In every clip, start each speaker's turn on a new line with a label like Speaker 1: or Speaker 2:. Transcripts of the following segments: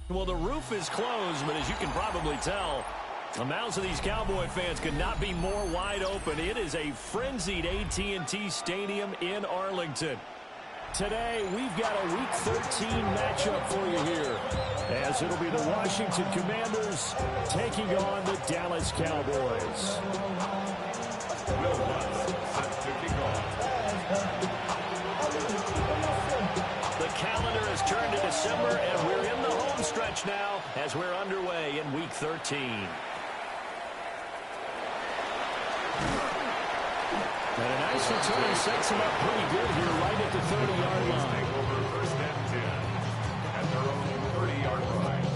Speaker 1: Well, the roof is closed, but as you can probably tell, the mouths of these Cowboy fans could not be more wide open. It is a frenzied AT&T Stadium in Arlington. Today, we've got a Week 13 matchup for you here, as it'll be the Washington Commanders taking on the Dallas Cowboys. The calendar has turned to December, and we're in the home stretch now as we're underway in Week 13. And a nice return sets him up pretty good here right at the 30-yard line.
Speaker 2: Over first and 10 at their own 30-yard line.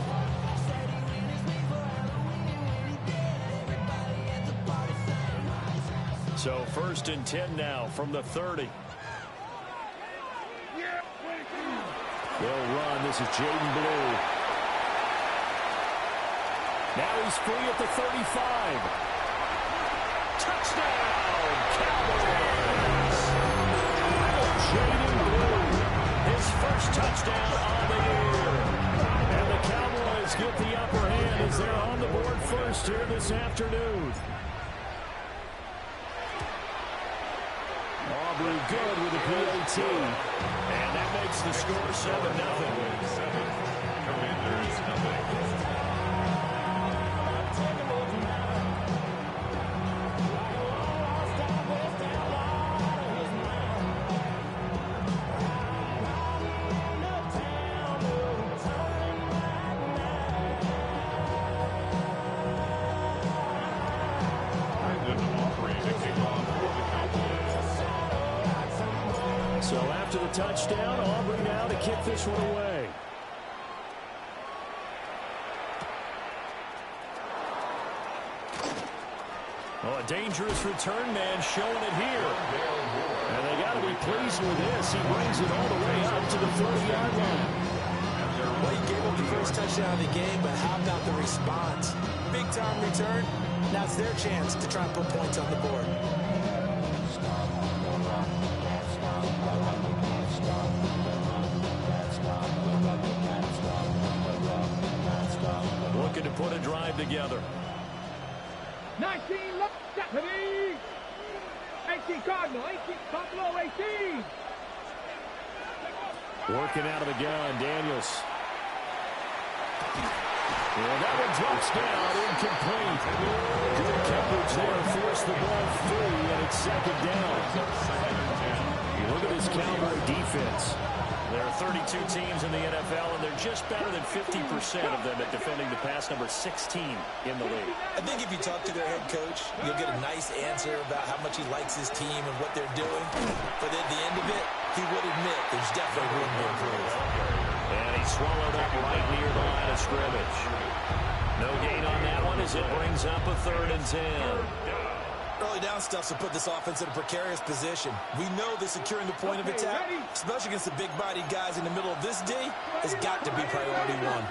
Speaker 1: So first and 10 now from the 30. They'll run. This is Jaden Blue. Now he's free at the 35. Touchdown, Cowboys! Jaden Blue, his first touchdown on the year. And the Cowboys get the upper hand as they're on the board first here this afternoon. Aubrey good with the PAT. And that makes the score 7-0.
Speaker 2: Commanders nothing.
Speaker 1: So after the touchdown, Aubrey now to kick this one away. Oh, a dangerous return man showing it here. And they got to be pleased with this. He brings it all the way up to the 30-yard line.
Speaker 3: Well, he gave up the first touchdown of the game, but how about the response? Big-time return. Now it's their chance to try and put points on the board.
Speaker 1: Looking to put a drive together.
Speaker 4: 19 left, Stephanie. 18 Cardinal, 18 Pablo, 18.
Speaker 1: Working out of the gun, Daniels. Well, that one drops down, incomplete. Good coverage there, forced the ball free, and it's second down. Look at this Cowboy defense. There are 32 teams in the NFL, and they're just better than 50% of them at defending the pass, number 16 in the league.
Speaker 3: I think if you talk to their head coach, you'll get a nice answer about how much he likes his team and what they're doing. But at the end of it, he would admit there's definitely room to improve.
Speaker 1: And he swallowed up right near the line of scrimmage. No gain on that one as it brings up a 3rd and 10.
Speaker 3: Early down stuff will put this offense in a precarious position. We know that securing the point of attack, especially against the big-bodied guys in the middle of this D, has got to be priority one.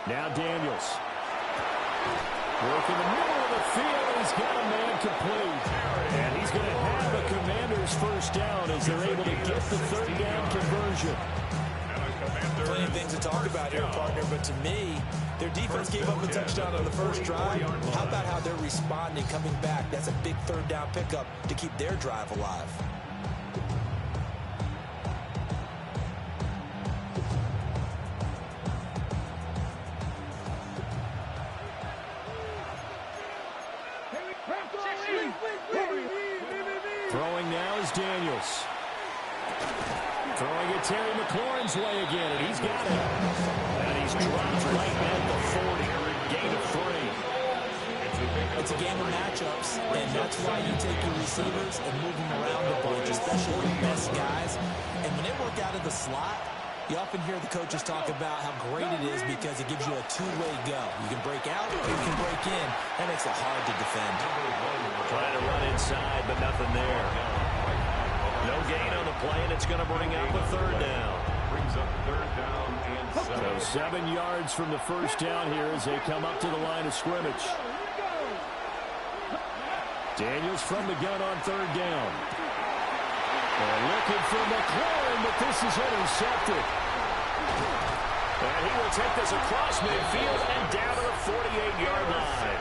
Speaker 1: Now Daniels. Working the middle of the field. He's got a man complete. And he's going to have a Commander's first down as they're able to get the 3rd down conversion.
Speaker 3: Plenty of things to talk about here, partner, but to me, their defense gave up a touchdown on the first drive. How about how they're responding, coming back? That's a big 3rd down pickup to keep their drive alive.
Speaker 1: Throwing now is Daniels. Throwing it Terry McLaurin's way again, and he's got it. And he's dropped right at the 40. Gain of 3.
Speaker 3: It's a game of matchups, and that's why you take your receivers and move them around the bunch, especially your best guys. And when they work out of the slot, you often hear the coaches talk about how great it is because it gives you a two-way go. You can break out, or you can break in. That makes it hard to defend.
Speaker 1: Trying to run inside, but nothing there. No gain on the play, and it's going to bring up a 3rd down.
Speaker 2: Brings up 3rd down and 7.
Speaker 1: So 7 yards from the first down here as they come up to the line of scrimmage. Daniels from the gun on 3rd down. They're looking for McLaurin, but this is intercepted. And he will take this across midfield and down to the 48-yard line.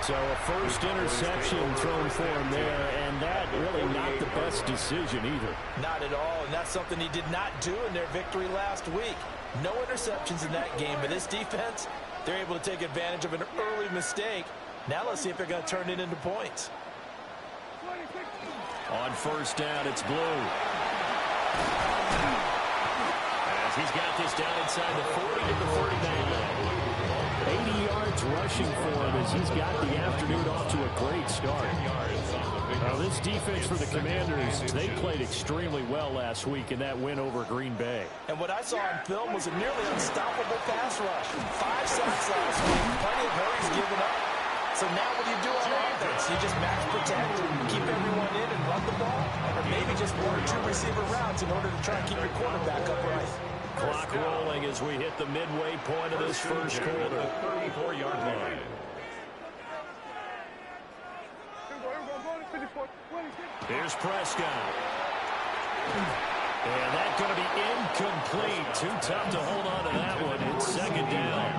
Speaker 1: So a first interception thrown for him there, and that really not the best decision either.
Speaker 3: Not at all, and that's something he did not do in their victory last week. No interceptions in that game, but this defense, they're able to take advantage of an early mistake. Now let's see if they're going to turn it into points.
Speaker 1: On first down, it's Blue. As he's got this down inside the 40 to the 39. 80 yards rushing for him as he's got the afternoon off to a great start. Now this defense for the Commanders, they played extremely well last week in that win over Green Bay.
Speaker 3: And what I saw on film was a nearly unstoppable pass rush. 5 sacks last week, plenty of hurries given up. So now what do you do on offense? You just max protect, keep everyone in and run the ball, or maybe just 1 or 2 receiver routes in order to try and keep your quarterback upright.
Speaker 1: Clock rolling as we hit the midway point of this first quarter.
Speaker 2: 34-yard line.
Speaker 1: Here's Prescott. And that's going to be incomplete. Too tough to hold on to that one. It's second down.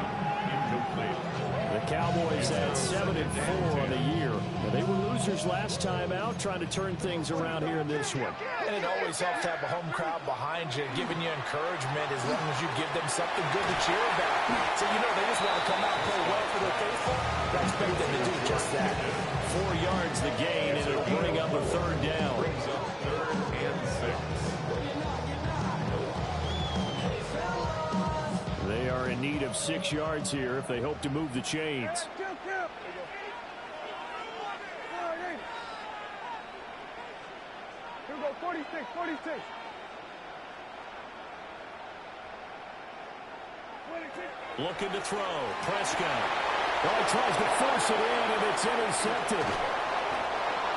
Speaker 1: The Cowboys had 7-4 on the year. They were losers last time out, trying to turn things around here in this one.
Speaker 3: And it always helps to have a home crowd behind you, giving you encouragement as long as you give them something good to cheer about. So you know they just want to come out and play well for their faithful. I expect them to do just that.
Speaker 1: 4 yards the gain, and it'll bring up a third down.
Speaker 2: Brings up 3rd and 6.
Speaker 1: They are in need of 6 yards here if they hope to move the chains.
Speaker 4: Here we go, 46, 46.
Speaker 1: Looking to throw. Prescott. Oh, he tries to force it in, and it's intercepted.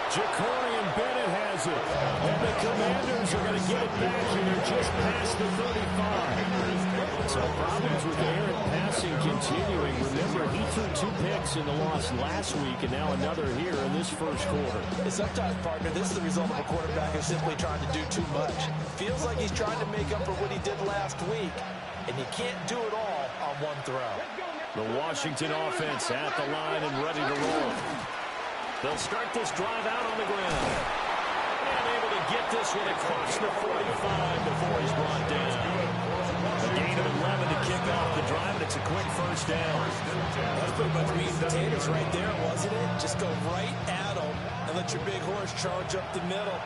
Speaker 1: Jacorian Bennett has it. And the Commanders are going to get it back here just past the 35. So problems with errant passing continuing. Remember, he threw 2 picks in the loss last week, and now another here in this first quarter.
Speaker 3: And sometimes, partner, this is the result of a quarterback who's simply trying to do too much. Feels like he's trying to make up for what he did last week, and he can't do it all on 1 throw.
Speaker 1: The Washington offense at the line and ready to roll. They'll start this drive out on the ground. And able to get this one across the 45 before he's brought down. A gain of 11 to kick off the drive, and it's a quick first down.
Speaker 3: That's pretty much meat and potatoes right there, wasn't it? Just go right at them and let your big horse charge up the middle.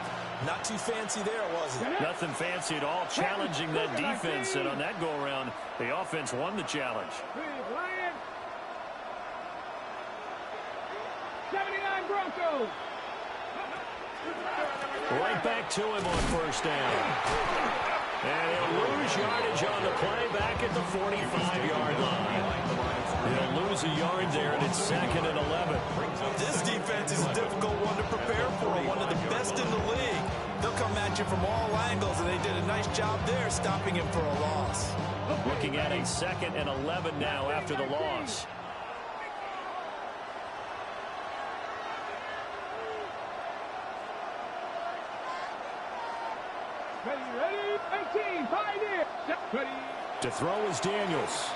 Speaker 3: Not too fancy there, was it?
Speaker 1: Nothing fancy at all, challenging that defense, and on that go-around, the offense won the challenge.
Speaker 4: 79 Broncos.
Speaker 1: Right back to him on first down. And he'll lose yardage on the play back at the 45-yard line. He'll lose a yard there, and it's 2nd and 11.
Speaker 3: This defense is a difficult one to prepare for, one of the best in the league. They'll come at you from all angles, and they did a nice job there stopping him for a loss.
Speaker 1: Looking at a 2nd and 11 now after the loss.
Speaker 4: Ready, 18, Pioneer. Ready.
Speaker 1: To throw is Daniels.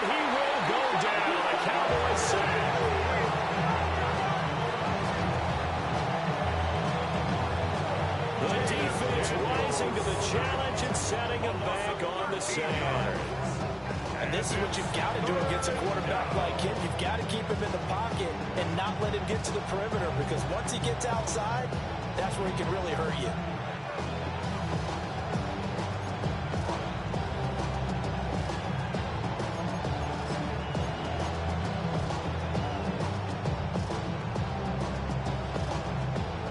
Speaker 1: And he will go down. A Cowboys sack. The defense rising to the challenge and setting him back on the sand.
Speaker 3: And this is what you've got to do against a quarterback like him. You've got to keep him in the pocket and not let him get to the perimeter, because once he gets outside, that's where he can really hurt you.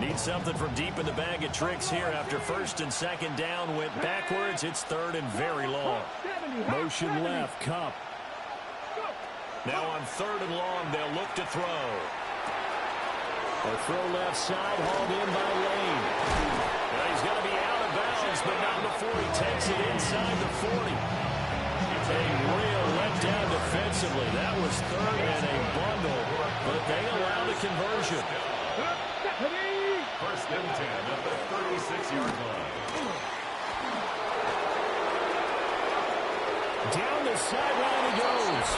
Speaker 1: Need something from deep in the bag of tricks here after 1st and 2nd down went backwards. It's 3rd and very long. Motion left, Kupp. Now on 3rd and long, they'll look to throw. A throw left side, hauled in by Lane. Well, he's going to be out of bounds, but not before he takes it inside the 40. A real letdown defensively. That was 3rd and a bundle, but they allow the conversion.
Speaker 2: 1st and 10 at the 36-yard line.
Speaker 1: the sideline he goes.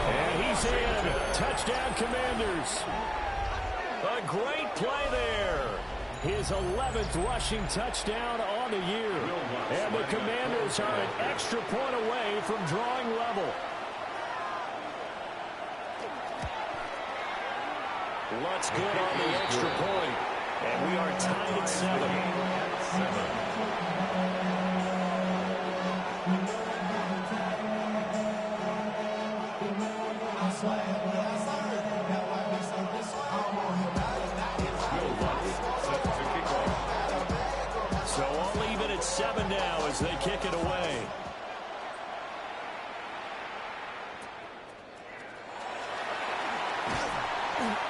Speaker 1: And he's in. Touchdown, Commanders. A great play there. His 11th rushing touchdown on the year. And the Commanders are an extra point away from drawing level. Lutz good on the extra point. And we are tied at 7. So all even at 7 now as they kick it away.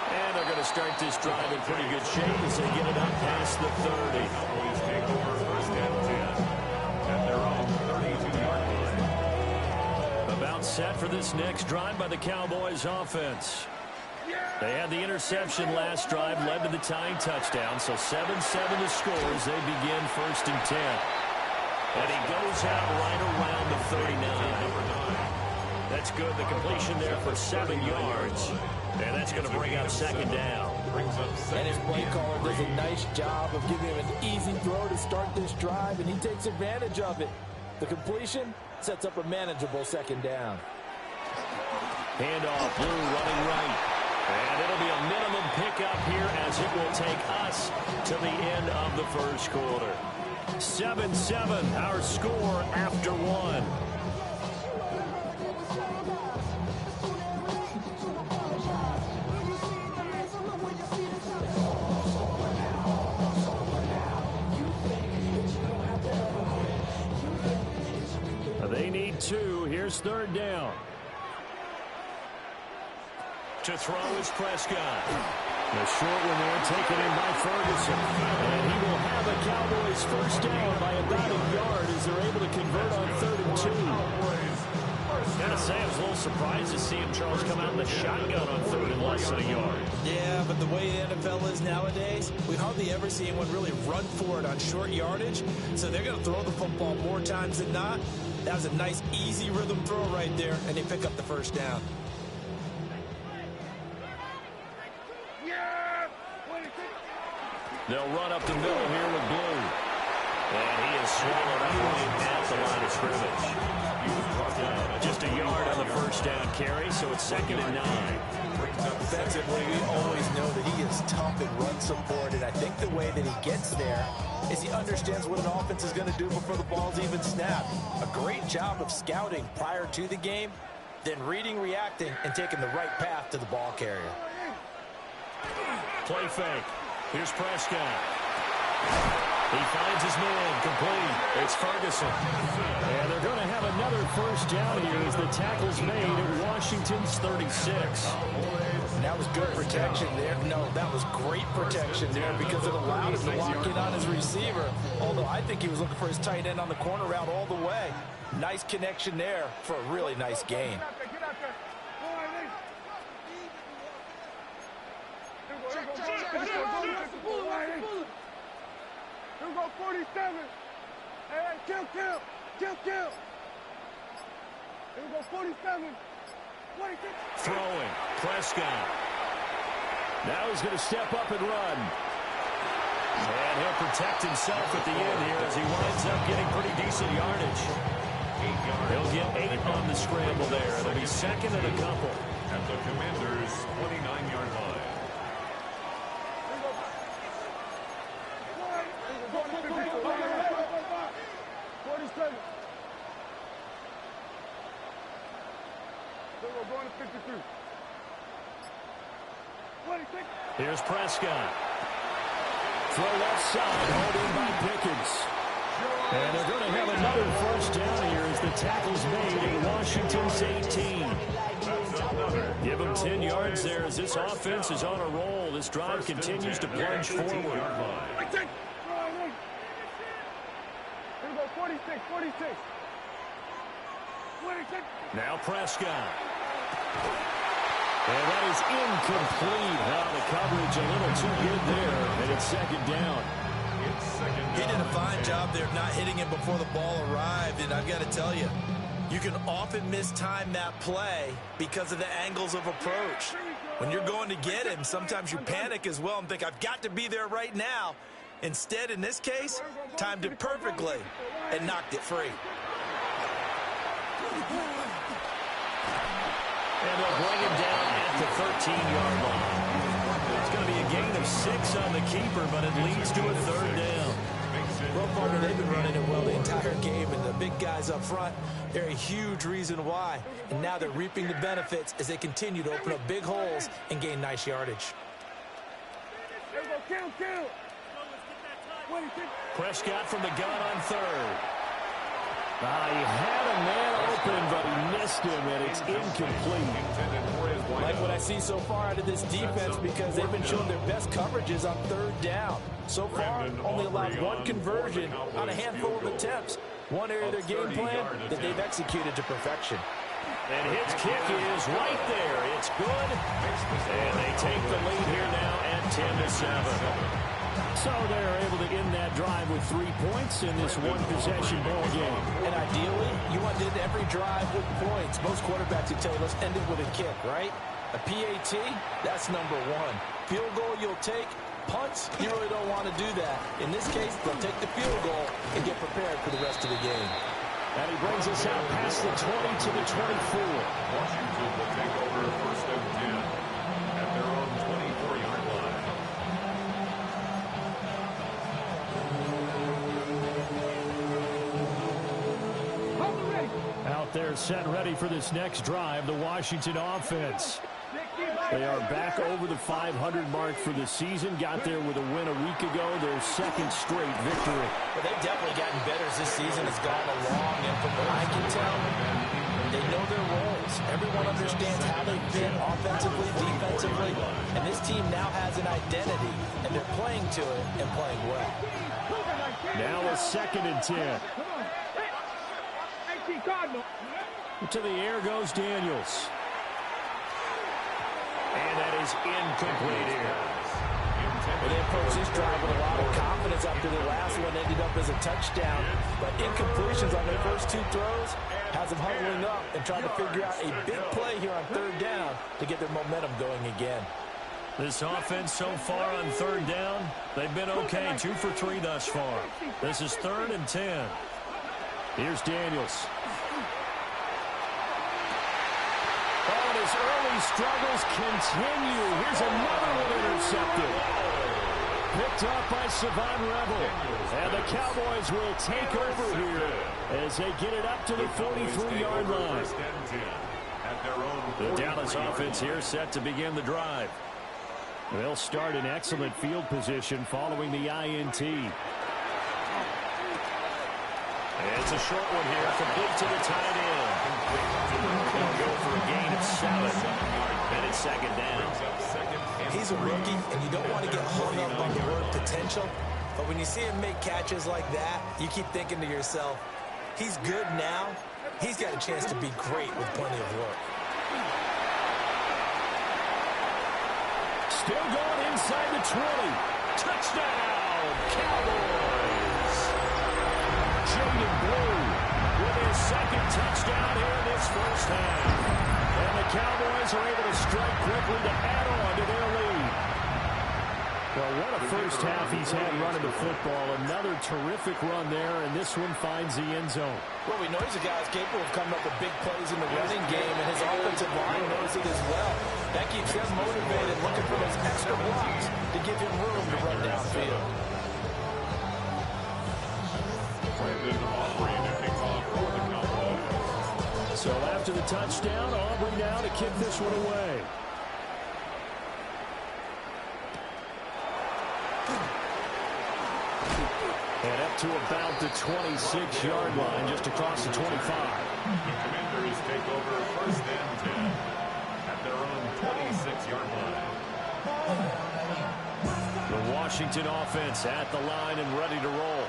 Speaker 1: And they're going to start this drive in pretty good shape as they get it up past the 30.
Speaker 2: Cowboys take over first and 10 at their own 32-yard line.
Speaker 1: About set for this next drive by the Cowboys offense. They had the interception last drive, led to the tying touchdown, so 7-7 the score as they begin first and 10. And he goes out right around the 39. That's good. The completion there for 7 yards. And that's going to bring up second down.
Speaker 3: And his play caller does a nice job of giving him an easy throw to start this drive, and he takes advantage of it. The completion sets up a manageable second down.
Speaker 1: Handoff, Blue running right. And it'll be a minimum pickup here as it will take us to the end of the first quarter. 7-7, our score after 1. They need 2. Here's third down. To throw is Prescott. The short one there taken in by Ferguson. And he will have a Cowboys first down by about a yard as they're able to convert on 3rd and 2. Gotta say, I was a little surprised to see him, Charles, come out in the shotgun on 3rd and less than a yard.
Speaker 3: Yeah, but the way the NFL is nowadays, we hardly ever see anyone really run for it on short yardage. So they're going to throw the football more times than not. That was a nice, easy rhythm throw right there, and they pick up the first down.
Speaker 1: They'll run up the middle here with Blue. And he is swallowed up right at the line of scrimmage. Just a yard on the first down carry, so it's 2nd and 9.
Speaker 3: Defensively, we always know that he is tough and run support, and I think the way that he gets there is he understands what an offense is going to do before the ball's even snapped. A great job of scouting prior to the game, then reading, reacting, and taking the right path to the ball carrier.
Speaker 1: Play fake. Here's Prescott. He finds his man, complete. It's Ferguson. And they're going to have another first down here as the tackle's made at Washington's 36.
Speaker 3: And that was good protection there. No, that was great protection there because it allowed him to lock in on his receiver. Although I think he was looking for his tight end on the corner route all the way. Nice connection there for a really nice gain.
Speaker 4: Here we go, 47. Hey, kill. Here we go, 47. 26.
Speaker 1: Throwing. Prescott. Now he's going to step up and run. And he'll protect himself at the end here as he winds up getting pretty decent yardage. He'll get 8 on the scramble there. It'll be 2nd and a couple.
Speaker 2: At the Commanders' 29-yard line.
Speaker 1: Here's Prescott. Throw left side, hauled in by Pickens. And they're going to have another first down here as the tackle's made in Washington's 18. Give them 10 yards there as this offense is on a roll. This drive continues to plunge forward.
Speaker 4: Here we go, 46.
Speaker 1: Now Prescott. And that is incomplete. Now the coverage a little too good there, and it's 2nd down.
Speaker 3: He did a fine job there of not hitting him before the ball arrived, and I've got to tell you, You can often mistime that play because of the angles of approach. When you're going to get him, sometimes you panic as well and think, I've got to be there right now. Instead, in this case, timed it perfectly and knocked it free.
Speaker 1: And they'll bring him down at the 13-yard line. It's going to be a gain of 6 on the keeper, but it leads to a third down.
Speaker 3: Well, partner, they've been running it well the entire game, and the big guys up front, they're a huge reason why. And now they're reaping the benefits as they continue to open up big holes and gain nice yardage.
Speaker 1: Prescott from the gun on third. He had a man open, but he missed him, and it's incomplete.
Speaker 3: Like what I see so far out of this defense, because they've been showing their best coverages on third down. So far, only allowed one conversion on a handful of attempts. One area of their game plan that they've executed to perfection.
Speaker 1: And his kick is right there. It's good. And they take the lead here now at 10-7. So they're able to end that drive with 3 points in this one-possession ball game.
Speaker 3: And ideally, you want to end every drive with points. Most quarterbacks would tell you, let's end it with a kick, right? A PAT, that's number one. Field goal you'll take. Punts, you really don't want to do that. In this case, they'll take the field goal and get prepared for the rest of the game.
Speaker 1: And he brings us out past the 20 to the 24.
Speaker 2: Washington will take over first and 10 at their own 24-yard line.
Speaker 1: Out there set ready for this next drive, the Washington offense. They are back over the 500 mark for the season. Got there with a win a week ago, their second straight victory.
Speaker 3: Well, they've definitely gotten better as this season has gone along. And from what I can tell, they know their roles. Everyone understands how they fit offensively, defensively. And this team now has an identity, and they're playing to it and playing well.
Speaker 1: Now a 2nd and 10. To the air goes Daniels. And that is incomplete here.
Speaker 3: Well, they approached this drive with a lot of confidence after the last one ended up as a touchdown. But incompletions on their first 2 throws has them huddling up and trying to figure out a big play here on third down to get their momentum going again.
Speaker 1: This offense so far on third down, they've been okay. 2 for 3 thus far. This is 3rd and 10. Here's Daniels. Oh, and his early struggles continue. Here's another one intercepted. Picked up by Savon Rebel. And the Cowboys will take over here as they get it up to the 43-yard line. The Dallas offense here set to begin the drive. They'll start in excellent field position following the INT. It's a short one here, complete to the tight end. They'll go for a gain of 7. And it's 2nd down.
Speaker 3: He's a rookie, and you don't want to get hung up on the word potential. But when you see him make catches like that, you keep thinking to yourself, he's good now. He's got a chance to be great with plenty of work.
Speaker 1: Still going inside the 20. Touchdown, Cowboys. Jaden Blue with his 2nd touchdown here in this first half. And the Cowboys are able to strike quickly to add on to their lead. Well, what a first half he's had running the football. Another terrific run there, and this one finds the end zone.
Speaker 3: Well, we know he's a guy who's capable of coming up with big plays in the running game, and his offensive line knows it as well. That keeps them motivated, looking for those extra blocks to give him room to run downfield.
Speaker 1: So after the touchdown, Aubrey now to kick this one away. And up to about the 26-yard line, just across the 25.
Speaker 2: Commanders take over first and 10 at their own 26-yard line.
Speaker 1: The Washington offense at the line and ready to roll.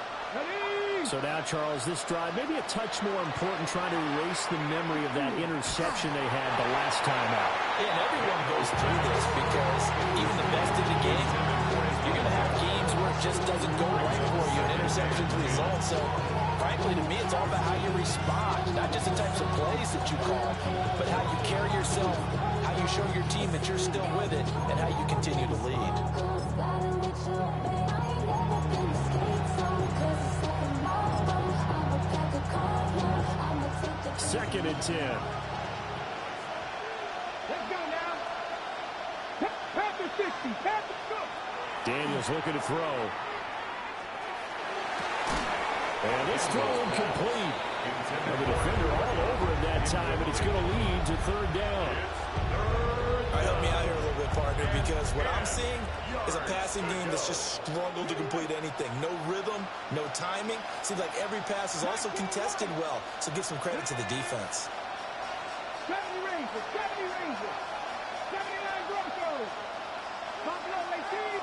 Speaker 1: So now, Charles, this drive maybe a touch more important, trying to erase the memory of that interception they had the last time out.
Speaker 3: Yeah, and everyone goes through this because even the best in the game, you're going to have games where it just doesn't go right for you, and interceptions result. So, frankly, frankly, to me, it's all about how you respond. Not just the types of plays that you call, but how you carry yourself, how you show your team that you're still with it, and how you continue to lead.
Speaker 1: Second and 10.
Speaker 4: Let's go now. Pass the 60. Pass the go.
Speaker 1: Daniels looking to throw. And this throw incomplete. And the defender all over him that time, and it's going to lead to third down.
Speaker 3: All right, help me out here a little bit, partner, because what I'm seeing is a passing game that's just struggled to complete anything. No rhythm, no timing. Seems like every pass is also contested well, so give some credit to the defense.
Speaker 4: 70 Rangers. 70 Rangers. 79 Broncos. Buffalo Lake team.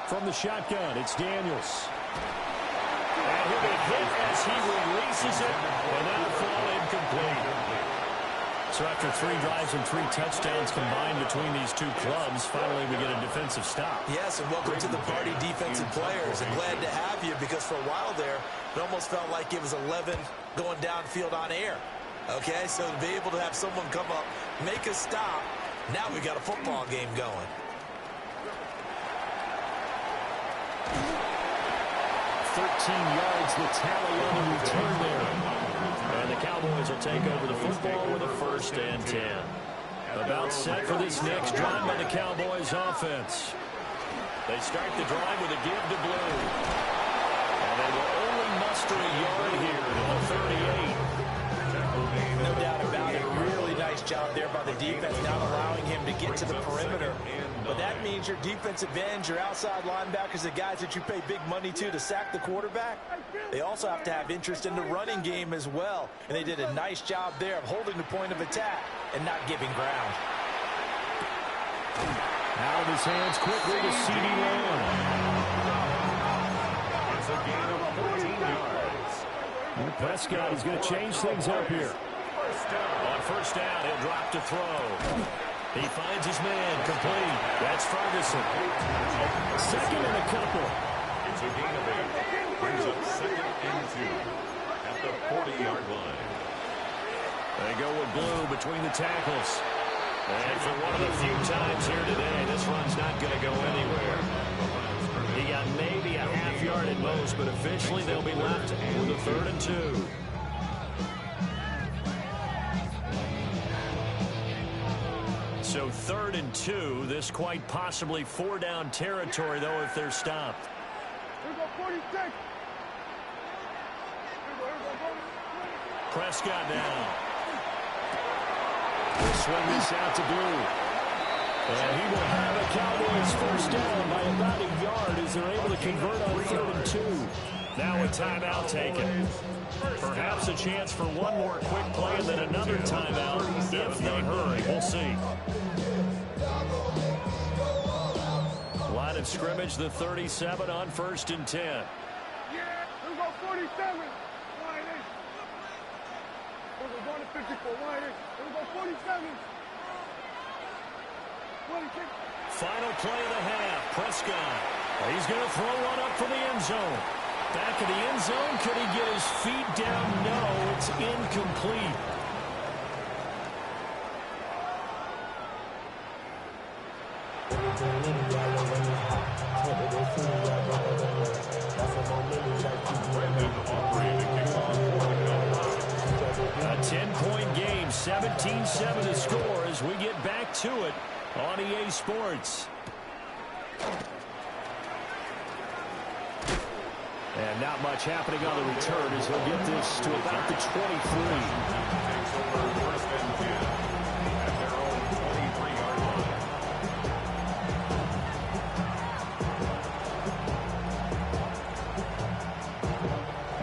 Speaker 1: From the shotgun, it's Daniels. And he'll be hit as he releases it, and that'll fall incomplete. So after 3 drives and 3 touchdowns combined between these two clubs, finally we get a defensive stop.
Speaker 3: Yes, and welcome to the party, defensive players. And glad to have you, because for a while there, it almost felt like it was 11 going downfield on air. Okay, so to be able to have someone come up, make a stop, now we got a football game going.
Speaker 1: 13 yards, the tally on the return there. And the Cowboys will take over the football with a 1st and 10. About set for this next drive by the Cowboys offense. They start the drive with a give to Blue. And they will only muster a yard here to the 38.
Speaker 3: No doubt about it. Really nice job there by the defense, not allowing him to get to the perimeter. But that means your defensive ends, your outside linebackers, the guys that you pay big money to sack the quarterback, they also have to have interest in the running game as well. And they did a nice job there of holding the point of attack and not giving ground.
Speaker 1: Out of his hands quickly to CeeDee Lamb.
Speaker 2: It's a gain of 14 yards.
Speaker 1: And Prescott is going to change things up here. On first down, he'll drop to throw. He finds his man, complete. That's Ferguson. Second and a couple.
Speaker 2: It's a gain of 8. Brings up 2nd and 2 at the 40-yard line.
Speaker 1: They go with Blue between the tackles. And for one of the few times here today, this run's not going to go anywhere. He got maybe a half yard at most, but officially they'll be left with a 3rd and 2. So 3rd and 2, this quite possibly 4-down territory, though, if they're stopped.
Speaker 4: Here we go 46.
Speaker 1: Prescott now. We'll swing this out to Blue. And he will have a Cowboys 1st down by about a yard as they're able to convert on 3rd and 2. Now a timeout taken. Perhaps a chance for one more quick play and then another timeout if they hurry. We'll see. Line of scrimmage, the 37 on 1st and 10.
Speaker 4: Yeah, here we go 47. Wide in. We're going to 54. Wide in. Here we go 47. 26.
Speaker 1: Final play of the half. Prescott. He's going to throw one up for the end zone. Back of the end zone. Could he get his feet down? No, it's incomplete. A 10-point game, 17-7 to score as we get back to it on EA Sports. And not much happening on the return as he'll get this to about the 23.
Speaker 2: Takes over 1st and 10 at their own 23-yard line.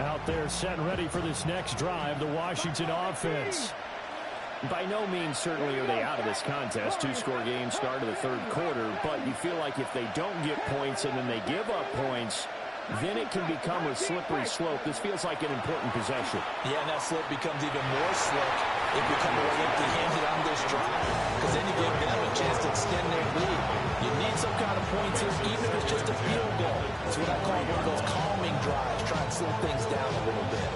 Speaker 1: Out there set and ready for this next drive, the Washington offense. By no means certainly are they out of this contest. 2-score game start of the 3rd quarter, but you feel like if they don't get points and then they give up points, then it can become a slippery slope. This feels like an important possession.
Speaker 3: Yeah, and that slope becomes even more slick if you come away empty-handed on this drive, because then you give them a chance to extend their lead. You need some kind of points here, even if it's just a field goal. It's what I call one of those calming drives, try and slow things down a little bit.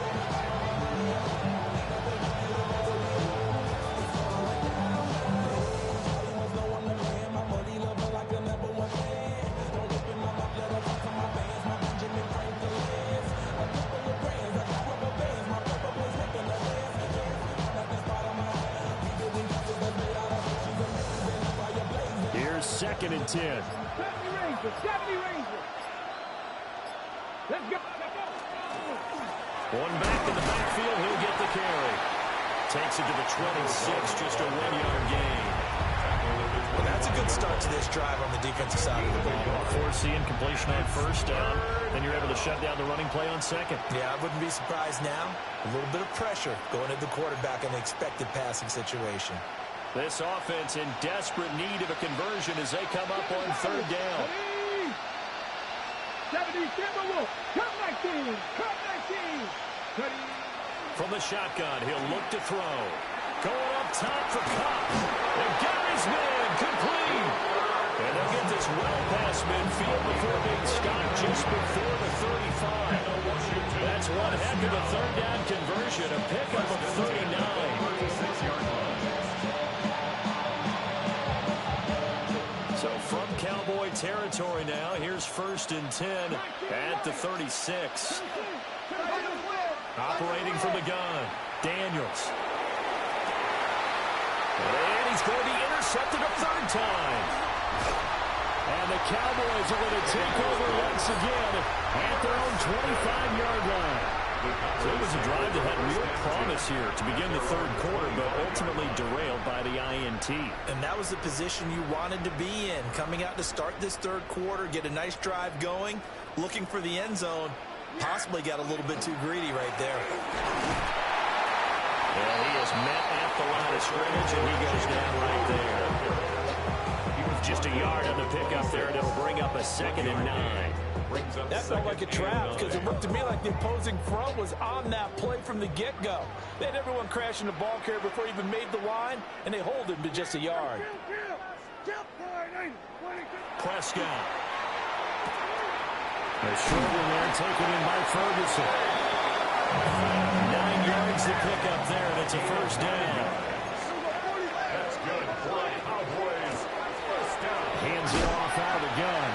Speaker 1: 2nd and 10.
Speaker 4: 70 Rangers, 70 Rangers. Let's go.
Speaker 1: One back in the backfield, he'll get the carry. Takes it to the 26, just a 1-yard gain.
Speaker 3: Well, that's a good start to this drive on the defensive side of the ball.
Speaker 1: Forcing completion on 1st down, then you're able to shut down the running play on 2nd.
Speaker 3: Yeah, I wouldn't be surprised now. A little bit of pressure going at the quarterback in the expected passing situation.
Speaker 1: This offense in desperate need of a conversion as they come up on 3rd down.
Speaker 4: 70, cut 19, cut 19.
Speaker 1: From the shotgun, he'll look to throw. Going up top for Kupp. And got his man complete. And they'll get this well past midfield before being stopped just before the 35. That's one heck of a 3rd down conversion, a pickup of 39. So from Cowboy territory now, here's 1st and 10 at the 36. Operating from the gun, Daniels. And he's going to be intercepted a 3rd time. And the Cowboys are going to take over once again at their own 25-yard line. So it was a drive that had real promise here to begin the 3rd quarter, but ultimately derailed by the INT.
Speaker 3: And that was the position you wanted to be in. Coming out to start this 3rd quarter, get a nice drive going, looking for the end zone. Possibly got a little bit too greedy right there.
Speaker 1: And he is met at the line of scrimmage, and he goes down right there. He was just a yard on the pickup there, and it'll bring up a 2nd and 9.
Speaker 3: That felt like a trap because it looked to me like the opposing front was on that play from the get-go. They had everyone crashing the ball carrier before he even made the line, and they hold him to just a yard.
Speaker 1: Prescott. A short one there, taken in by Ferguson. 9 yards to pick up there, and it's a 1st down.
Speaker 2: That's good play, Cowboys. 1st down.
Speaker 1: Hands it off out of the gun.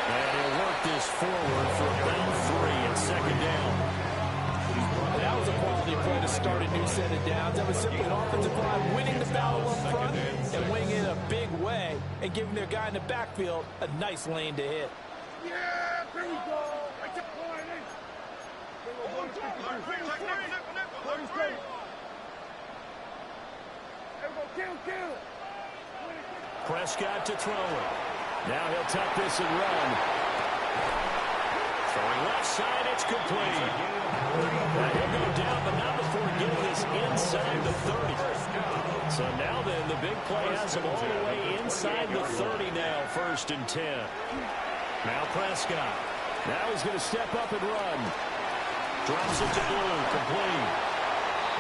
Speaker 1: And he'll work this forward for about 3 and 2nd down.
Speaker 3: That was a quality play to start a new set of downs. That was simply an offensive line winning the battle up front and winning it a big way and giving their guy in the backfield a nice lane to hit.
Speaker 4: Yeah, here we go. Right to point. Kill.
Speaker 1: Prescott to throw it. Now he'll tuck this and run. Throwing left side, it's complete. Now he'll go down, but not before getting this inside the 30. So now then, the big play has him all the way inside the 30 now, 1st and 10. Now Prescott. Now he's going to step up and run. Drops it to Blue, complete.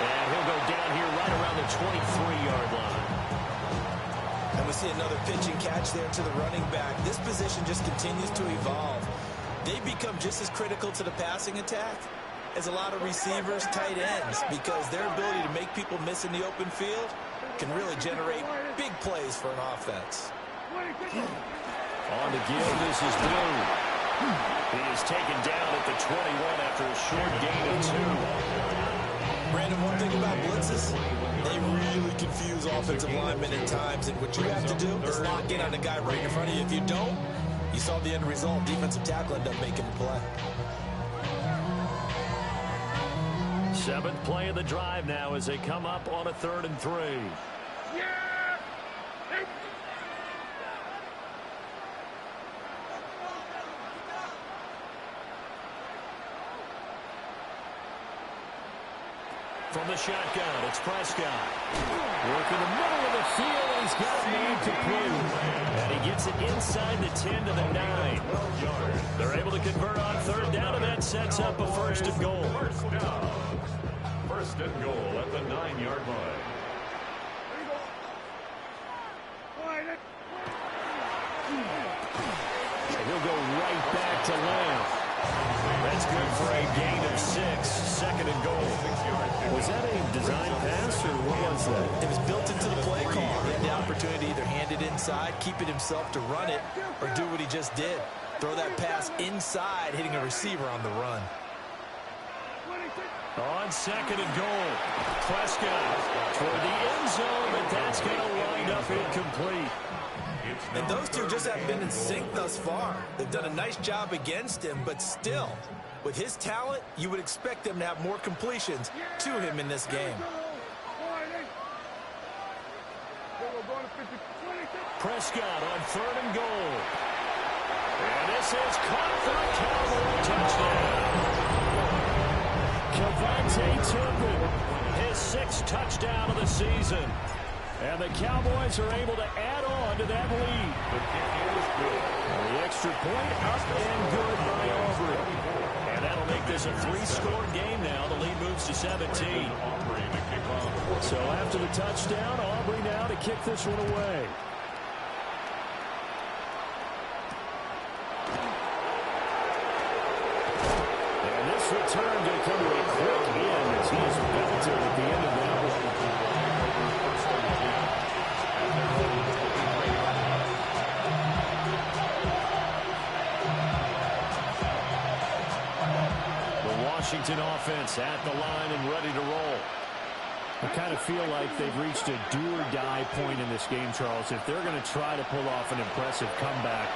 Speaker 1: And he'll go down here right around the 23-yard line.
Speaker 3: And we see another pitch and catch there to the running back. This position just continues to evolve. They become just as critical to the passing attack as a lot of receivers, tight ends, because their ability to make people miss in the open field can really generate big plays for an offense.
Speaker 1: On the give, this is Blue. He is taken down at the 21 after a short gain of 2.
Speaker 3: Brandon, one thing about blitzes, they really confuse offensive linemen at times, and what you have to do is lock in on the guy right in front of you. If you don't, you saw the end result. Defensive tackle end up making the play.
Speaker 1: 7th play of the drive now as they come up on a 3rd and 3. From the shotgun, it's Prescott. Working the middle of the field, and he's got a man complete. And he gets it inside the 10 to the 9. They're able to convert on 3rd down, and that sets up a 1st and goal.
Speaker 2: 1st down. 1st and goal at the 9-yard line.
Speaker 1: And he'll go right back to Lamb. That's good for a gain of 6. 2nd and goal. Was that a design pass, or what was that?
Speaker 3: It was built into the play call. He had the opportunity to either hand it inside, keep it himself to run it, or do what he just did. Throw that pass inside, hitting a receiver on the run.
Speaker 1: On 2nd and goal, Prescott toward the end zone, but that's going to wind up incomplete.
Speaker 3: And those two just haven't been in sync thus far. They've done a nice job against him, but still, with his talent, you would expect them to have more completions to him in this game.
Speaker 1: Prescott on 3rd and goal. And this is caught for a Cowboy touchdown. KaVontae Turpin, his 6th touchdown of the season. And the Cowboys are able to add on to that lead. The extra point up and good by Aubrey. And that'll make this a 3-score game now. The lead moves to 17. So after the touchdown, Aubrey now to kick this one away. And this return going to come to a quick end as he's belted at the end of that one. Washington offense at the line and ready to roll. I kind of feel like they've reached a do-or-die point in this game, Charles. If they're going to try to pull off an impressive comeback,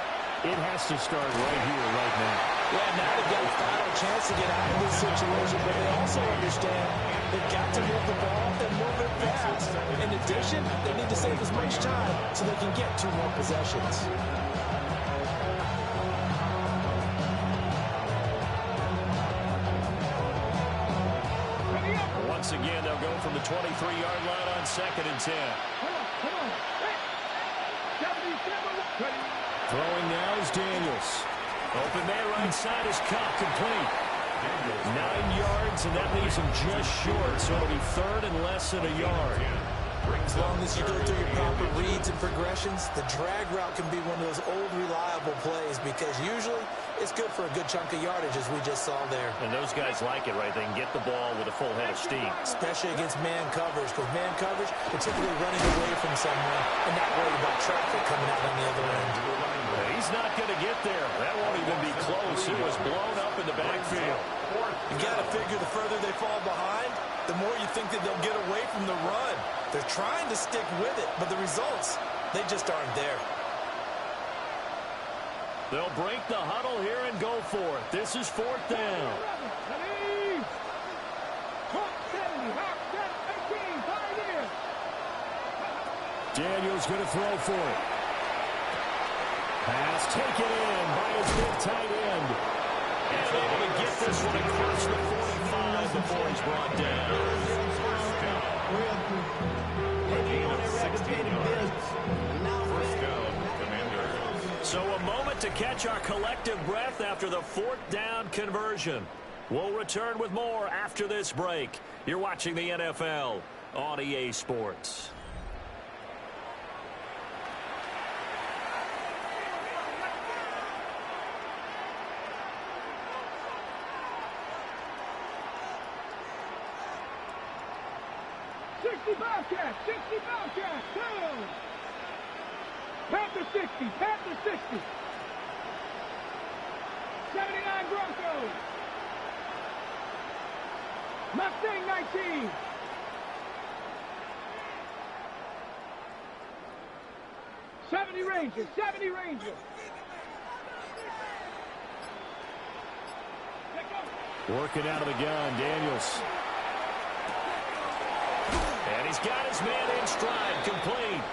Speaker 1: it has to start right here, right now.
Speaker 3: Yeah, now they've got a final chance to get out of this situation, but they also understand they've got to move the ball and move it fast. In addition, they need to save as much time so they can get 2 more possessions.
Speaker 1: Once again, they'll go from the 23-yard line on 2nd and 10. Throwing now is Daniels. Open man right side is Cup, complete. 9 yards, and that leaves him just short, so it'll be 3rd and less than a yard.
Speaker 3: As long as you go through your proper reads and progressions, the drag route can be one of those old reliable plays because usually it's good for a good chunk of yardage, as we just saw there.
Speaker 1: And those guys like it, right? They can get the ball with a full head of steam.
Speaker 3: Especially against man coverage, because man coverage, they're typically running away from someone and not worried about traffic coming out on the other end.
Speaker 1: He's not going to get there. That won't even be close. It was blown up in the backfield.
Speaker 3: You got to figure the further they fall behind, the more you think that they'll get away from the run. They're trying to stick with it, but the results, they just aren't there.
Speaker 1: They'll break the huddle here and go for it. This is 4th down. Daniels going to throw for it. Pass taken in by his big tight end. And able to get this one across the 45 before he's brought down. So a moment to catch our collective breath after the 4th down conversion. We'll return with more after this break. You're watching the NFL on EA Sports.
Speaker 4: Bobcat, 60 Bobcat, down. Panther 60, Panther 60. 79 Broncos. Mustang 19. Rangers, 70 Rangers.
Speaker 1: Working out of the gun, Daniels. And he's got his man in stride, complete.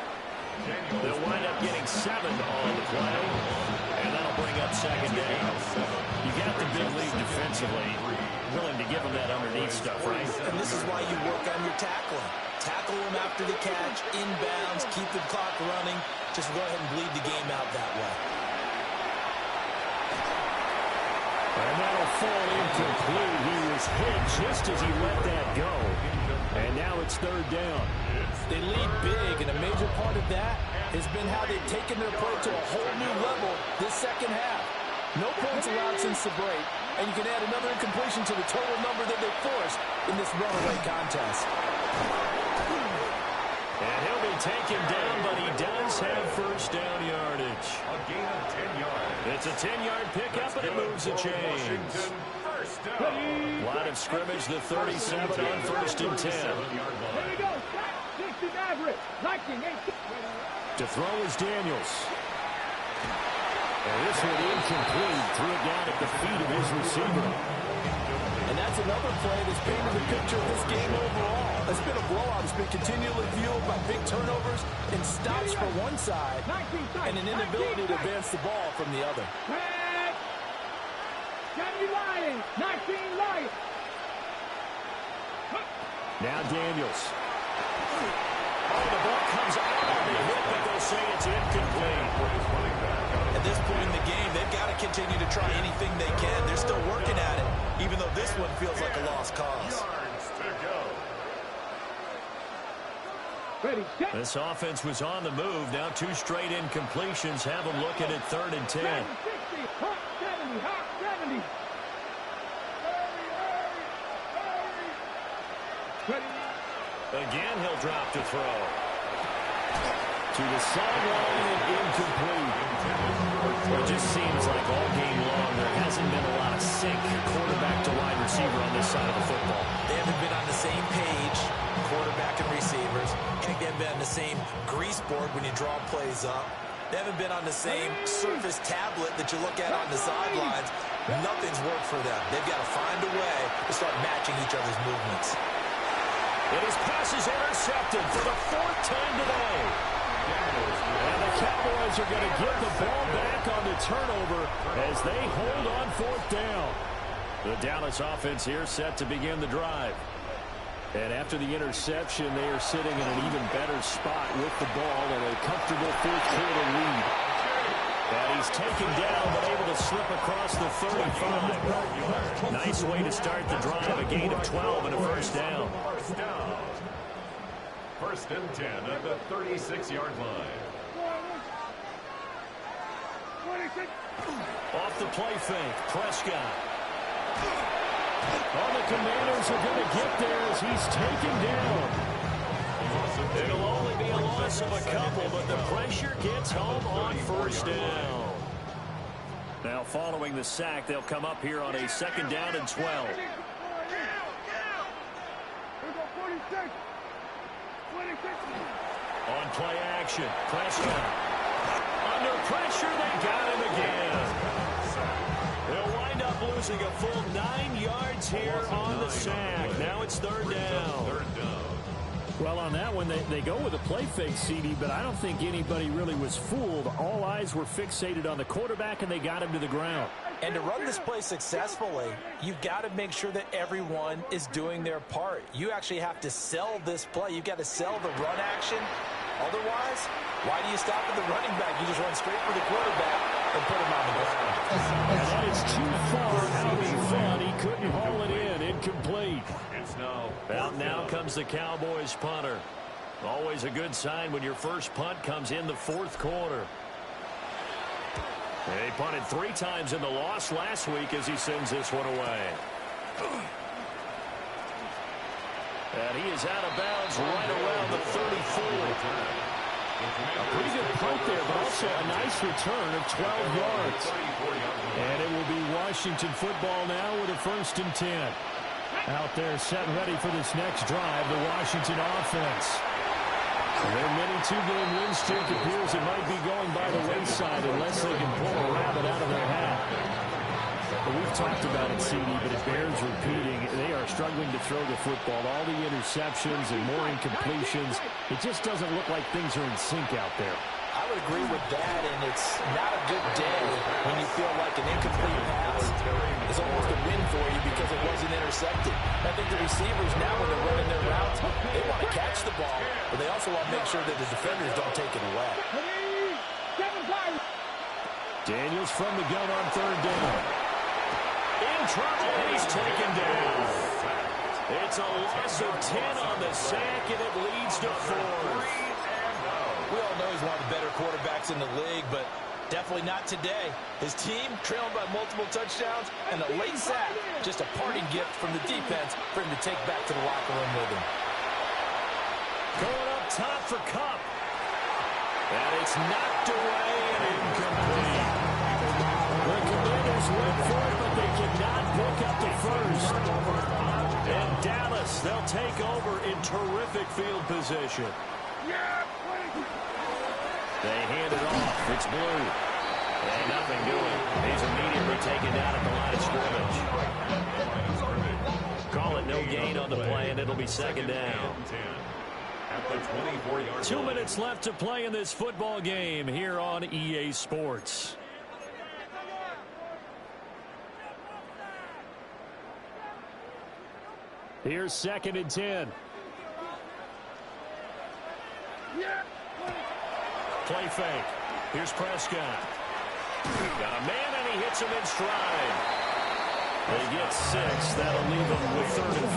Speaker 1: They'll wind up getting 7 on the play, and that'll bring up 2nd down. You got the big lead defensively, willing to give him that underneath stuff, right?
Speaker 3: And this is why you work on your tackling. Tackle him after the catch, inbounds, keep the clock running. Just go ahead and bleed the game out that way.
Speaker 1: And that'll fall incomplete. He was hit just as he let that go. And now it's 3rd down.
Speaker 3: They lead big, and a major part of that has been how they've taken their play to a whole new level this second half. No points allowed since the break, and you can add another incompletion to the total number that they forced in this runaway contest.
Speaker 1: And he'll be taken down, but he does have 1st down yardage.
Speaker 2: A gain of 10 yards.
Speaker 1: It's a 10-yard pickup, and it moves the chains. Line of scrimmage, the 37 on 1st and 10.
Speaker 4: Here we go. 60 Maverick. 19, 18.
Speaker 1: To throw is Daniels. And this one incomplete. Threw it down at the feet of his receiver.
Speaker 3: And that's another play that's painted the picture of this game overall. It's been a blowout. It's been continually fueled by big turnovers and stops for one side and an inability to advance the ball from the other.
Speaker 4: 19 Lions.
Speaker 1: Now Daniels. Oh, the ball comes out on the hit, but they'll say it's incomplete.
Speaker 3: At this point in the game, they've got to continue to try anything they can. They're still working at it, even though this one feels like a lost cause.
Speaker 1: This offense was on the move. Now 2 straight incompletions have them looking at 3rd and 10. Again, he'll drop to throw. To the sideline and incomplete. It just seems like all game long there hasn't been a lot of sync quarterback to wide receiver on this side of the football.
Speaker 3: They haven't been on the same page, quarterback and receivers. They haven't been on the same grease board when you draw plays up. They haven't been on the same surface tablet that you look at on the sidelines. Nothing's worked for them. They've got to find a way to start matching each other's movements.
Speaker 1: And his pass is intercepted for the 4th time today. And the Cowboys are going to get the ball back on the turnover as they hold on 4th down. The Dallas offense here set to begin the drive. And after the interception, they are sitting in an even better spot with the ball and a comfortable 4th quarter lead. And he's taken down, but able to slip across the 35. Nice way to start the drive, a gain of 12 and a 1st down.
Speaker 2: 1st and 10 at the 36-yard line.
Speaker 1: Off the play fake, Prescott. Oh, the Commanders are going to get there as he's taken down. It'll only be a loss of a couple, but the pressure gets home on 1st down. Now following the sack, they'll come up here on a 2nd down and 12. On play action, Prescott. Under pressure, they got him again. They'll wind up losing a full 9 yards here on the sack. Now it's 3rd down.
Speaker 5: Well, on that one, they go with a play fake, CD, but I don't think anybody really was fooled. All eyes were fixated on the quarterback, and they got him to the ground.
Speaker 3: And to run this play successfully, you've got to make sure that everyone is doing their part. You actually have to sell this play. You've got to sell the run action. Otherwise, why do you stop at the running back? You just run straight for the quarterback and put him on the ground.
Speaker 5: And that is too far out in front. He couldn't haul it in. Incomplete.
Speaker 1: Out now comes the Cowboys punter. Always a good sign when your first punt comes in the 4th quarter. They punted 3 times in the loss last week as he sends this one away. And he is out of bounds right around the 34. A pretty good punt there, but also a nice return of 12 yards. And it will be Washington football now with a 1st and 10.
Speaker 5: Out there set ready for this next drive, the Washington offense.
Speaker 1: Their mini 2-game win streak appears it might be going by the wayside unless they can pull a rabbit out of their hat.
Speaker 5: Well, we've talked about it, CD, but it bears repeating. They are struggling to throw the football. All the interceptions and more incompletions. It just doesn't look like things are in sync out there.
Speaker 3: I would agree with that, and it's not a good day when you feel like an incomplete pass is almost a win for you because it wasn't intercepted. I think the receivers now, when they're running their routes, they want to catch the ball, but they also want to make sure that the defenders don't take it away.
Speaker 1: Daniels from the gun on 3rd down. In trouble, and he's taken down. It's a loss of 10 on the sack, and it leads to 4th.
Speaker 3: We all know he's one of the better quarterbacks in the league, but definitely not today. His team trailing by multiple touchdowns, and a late sack, just a parting gift from the defense for him to take back to the locker room with him.
Speaker 1: Going up top for Kupp. And it's knocked away and incomplete. The Commanders went for it, but they cannot pick up the 1st. And Dallas, they'll take over in terrific field position. They hand it off. It's Blue. And nothing doing. He's immediately taken down at the line of scrimmage. Call it no gain on the play, and it'll be second down.
Speaker 2: At the 24-yard
Speaker 1: 2 minutes left to play in this football game here on EA Sports. Here's 2nd and 10. Play fake. Here's Prescott. Got a man, and he hits him in stride. They get 6. That'll leave them with 3rd and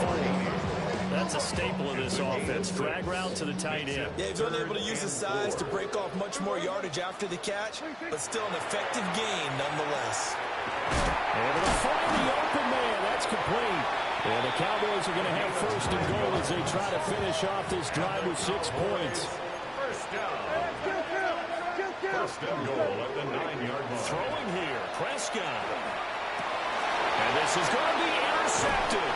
Speaker 1: 4. That's a staple of this offense. Drag route to the tight end.
Speaker 3: Yeah, he's unable to use his size to break off much more yardage after the catch, but still an effective gain nonetheless.
Speaker 1: Able to find the open man. That's complete. And the Cowboys are going to have 1st and goal as they try to finish off this drive with 6 points.
Speaker 2: First and goal at the 9-yard line.
Speaker 1: Throwing here, Prescott. And this is going to be intercepted.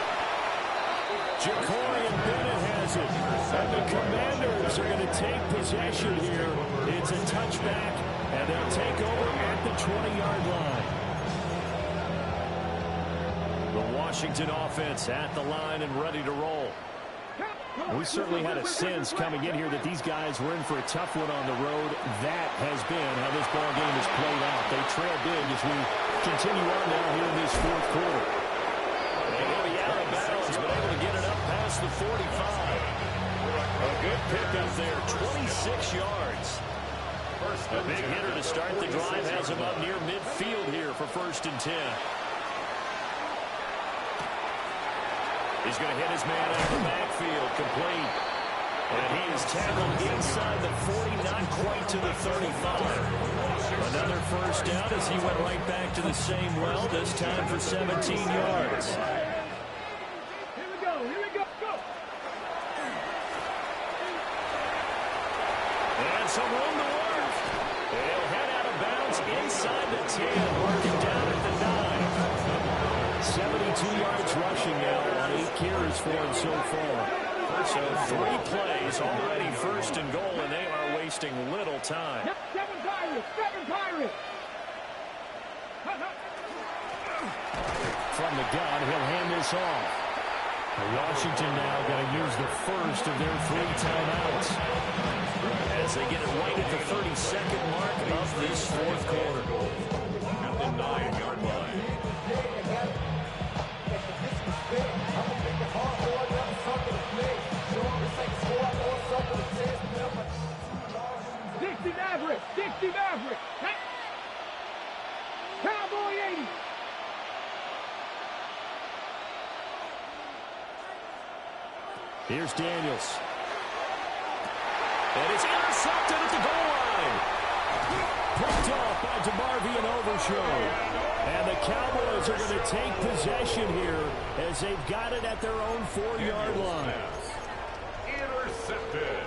Speaker 1: Jacorian Bennett has it. And the Commanders are going to take possession here. It's a touchback, and they'll take over at the 20-yard line. The Washington offense at the line and ready to roll. We certainly had a sense coming in here that these guys were in for a tough one on the road. That has been how this ball game has played out. They trail big as we continue on now here in this 4th quarter. They're going to be out of bounds, but able to get it up past the 45. A good pickup there, 26 yards. A big hitter to start the drive has him up near midfield here for 1st and 10. He's going to hit his man out of the backfield, complete. And he is tackled inside the 40, not quite to the 35. Another 1st down as he went right back to the same well, this time for 17 yards.
Speaker 4: Here we go, go!
Speaker 1: And some room to work. They'll head out of bounds inside the 10, working down at the 9. 72 yards rushing now on 8 carries for him so far. So 3 plays, already 1st and goal, and they are wasting little time.
Speaker 4: 7 Pirates!
Speaker 1: From the gun, he'll hand this off. Washington now going to use the 1st of their 3 timeouts as they get it right at the 32nd mark of this 4th quarter.
Speaker 2: At the 9-yard line.
Speaker 4: Dixie Maverick! Cowboy 80!
Speaker 1: Here's Daniels. And it's intercepted at the goal line. Picked off by DeMarvion Overshown. And the Cowboys are going to take possession here as they've got it at their own 4-yard line.
Speaker 2: Intercepted.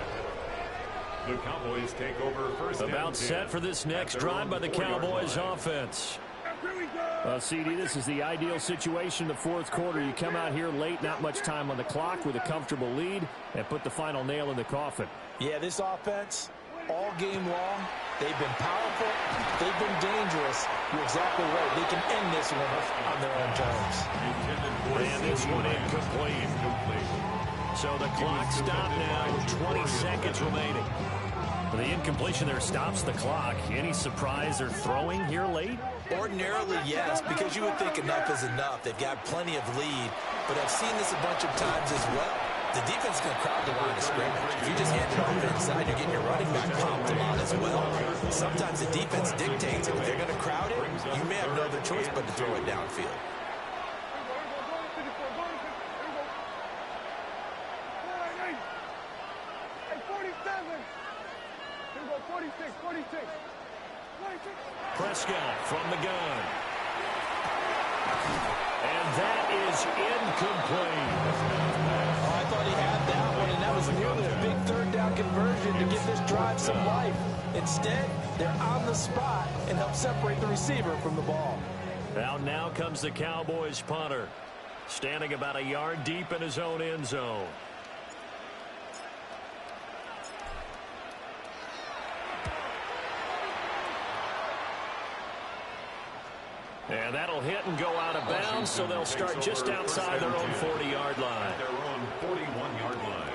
Speaker 2: The Cowboys take over 1st and 10.
Speaker 1: About set for this next drive by the Cowboys offense. Well, CD, this is the ideal situation in the 4th quarter. You come out here late, not much time on the clock with a comfortable lead, and put the final nail in the coffin.
Speaker 3: Yeah, this offense, all game long, they've been powerful, they've been dangerous. You're exactly right. They can end this one on their own terms.
Speaker 1: And this one incomplete. So the clock stopped now with 20 seconds remaining. The incompletion there stops the clock. Any surprise they're throwing here late?
Speaker 3: Ordinarily, yes, because you would think enough is enough. They've got plenty of lead, but I've seen this a bunch of times as well. The defense is going to crowd the line of scrimmage. If you just hand it off inside, you're getting your running back popped a lot as well. Sometimes the defense dictates it. If they're going to crowd it, you may have no other choice but to throw it downfield.
Speaker 1: Prescott from the gun. And that is incomplete.
Speaker 3: Oh, I thought he had that one, and that was nearly a big 3rd down conversion to give this drive some life. Instead, they're on the spot and help separate the receiver from the ball.
Speaker 1: Now comes the Cowboys punter, standing about a yard deep in his own end zone. And that'll hit and go out of bounds, so they'll start just outside their own 40-yard line.
Speaker 2: Their own 41-yard line.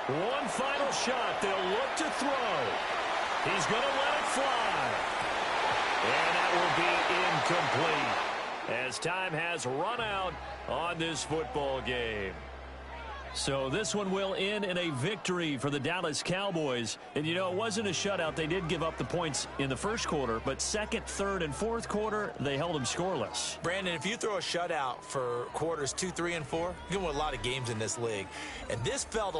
Speaker 1: One final shot. They'll look to throw. He's going to let it fly. And that will be incomplete, as time has run out on this football game. So this one will end in a victory for the Dallas Cowboys. And, you know, it wasn't a shutout. They did give up the points in the first quarter, but second, third, and fourth quarter, they held them scoreless.
Speaker 3: Brandon, if you throw a shutout for quarters 2, 3, and 4, you can win a lot of games in this league. And this felt a